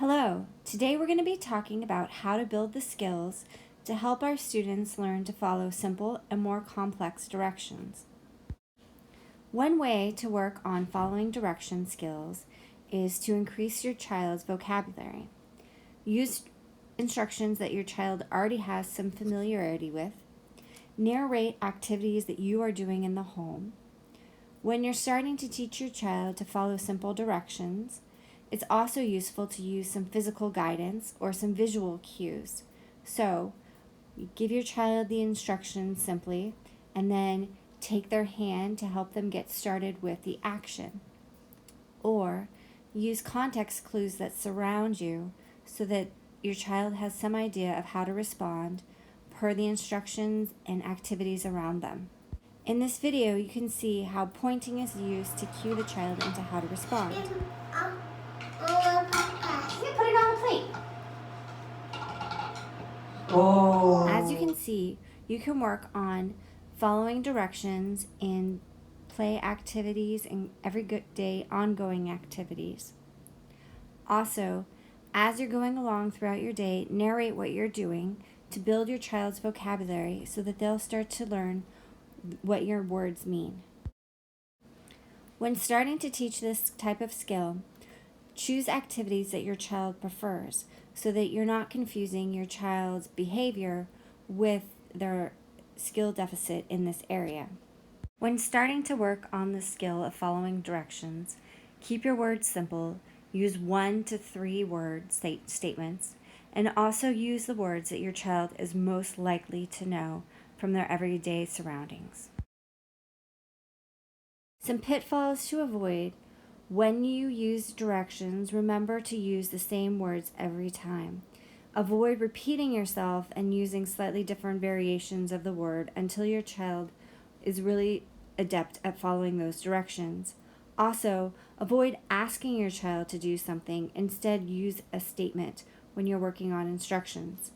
Hello, today we're going to be talking about how to build the skills to help our students learn to follow simple and more complex directions. One way to work on following direction skills is to increase your child's vocabulary. Use instructions that your child already has some familiarity with. Narrate activities that you are doing in the home. When you're starting to teach your child to follow simple directions, it's also useful to use some physical guidance or some visual cues. So, you give your child the instructions simply and then take their hand to help them get started with the action. Or use context clues that surround you so that your child has some idea of how to respond per the instructions and activities around them. In this video, you can see how pointing is used to cue the child into how to respond. You put it on the plate. Oh. As you can see, you can work on following directions in play activities and everyday ongoing activities. Also, as you're going along throughout your day, narrate what you're doing to build your child's vocabulary so that they'll start to learn what your words mean. When starting to teach this type of skill, choose activities that your child prefers so that you're not confusing your child's behavior with their skill deficit in this area. When starting to work on the skill of following directions, keep your words simple, use 1 to 3 word statements, and also use the words that your child is most likely to know from their everyday surroundings. Some pitfalls to avoid: when you use directions, remember to use the same words every time. Avoid repeating yourself and using slightly different variations of the word until your child is really adept at following those directions. Also, avoid asking your child to do something. Instead, use a statement when you're working on instructions.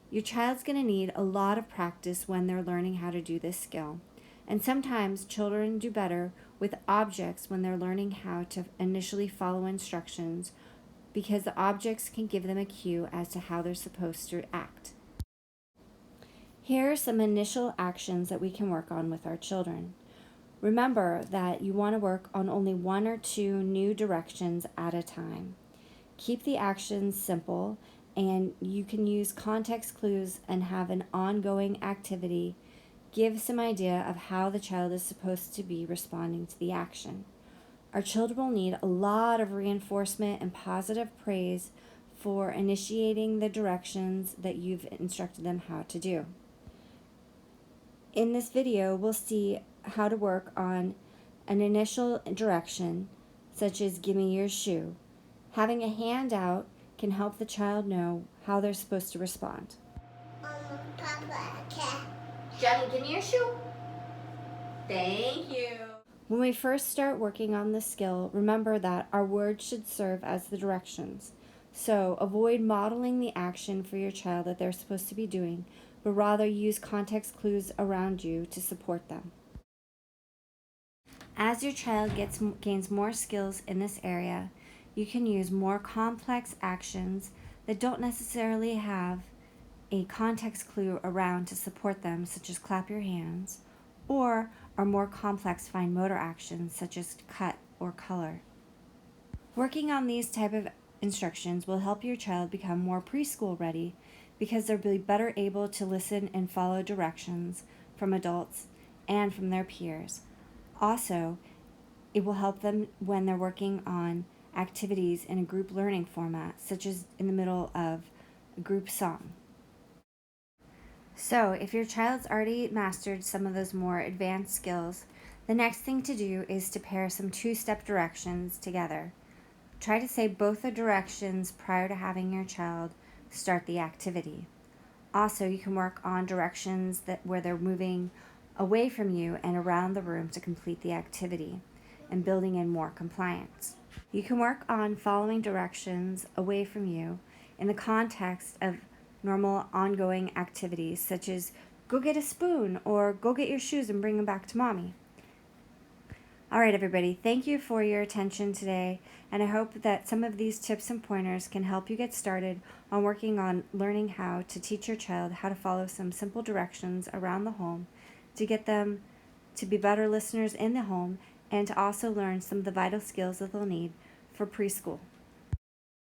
Your child's going to need a lot of practice when they're learning how to do this skill. And sometimes children do better with objects when they're learning how to initially follow instructions because the objects can give them a cue as to how they're supposed to act. Here are some initial actions that we can work on with our children. Remember that you want to work on only 1 or 2 new directions at a time. Keep the actions simple, and you can use context clues and have an ongoing activity. Give some idea of how the child is supposed to be responding to the action. Our children will need a lot of reinforcement and positive praise for initiating the directions that you've instructed them how to do. In this video, we'll see how to work on an initial direction, such as "give me your shoe." Having a hand out can help the child know how they're supposed to respond. Johnny, give me your shoe. Thank you. When we first start working on this skill, remember that our words should serve as the directions. So avoid modeling the action for your child that they're supposed to be doing, but rather use context clues around you to support them. As your child gains more skills in this area, you can use more complex actions that don't necessarily have a context clue around to support them, such as clap your hands, or are more complex fine motor actions such as cut or color. Working on these type of instructions will help your child become more preschool ready because they'll be better able to listen and follow directions from adults and from their peers. Also, it will help them when they're working on activities in a group learning format, such as in the middle of a group song. So, if your child's already mastered some of those more advanced skills, the next thing to do is to pair some 2-step directions together. Try to say both the directions prior to having your child start the activity. Also, you can work on directions where they're moving away from you and around the room to complete the activity and building in more compliance. You can work on following directions away from you in the context of normal ongoing activities such as go get a spoon or go get your shoes and bring them back to mommy. All right, everybody, thank you for your attention today, and I hope that some of these tips and pointers can help you get started on working on learning how to teach your child how to follow some simple directions around the home to get them to be better listeners in the home and to also learn some of the vital skills that they'll need for preschool.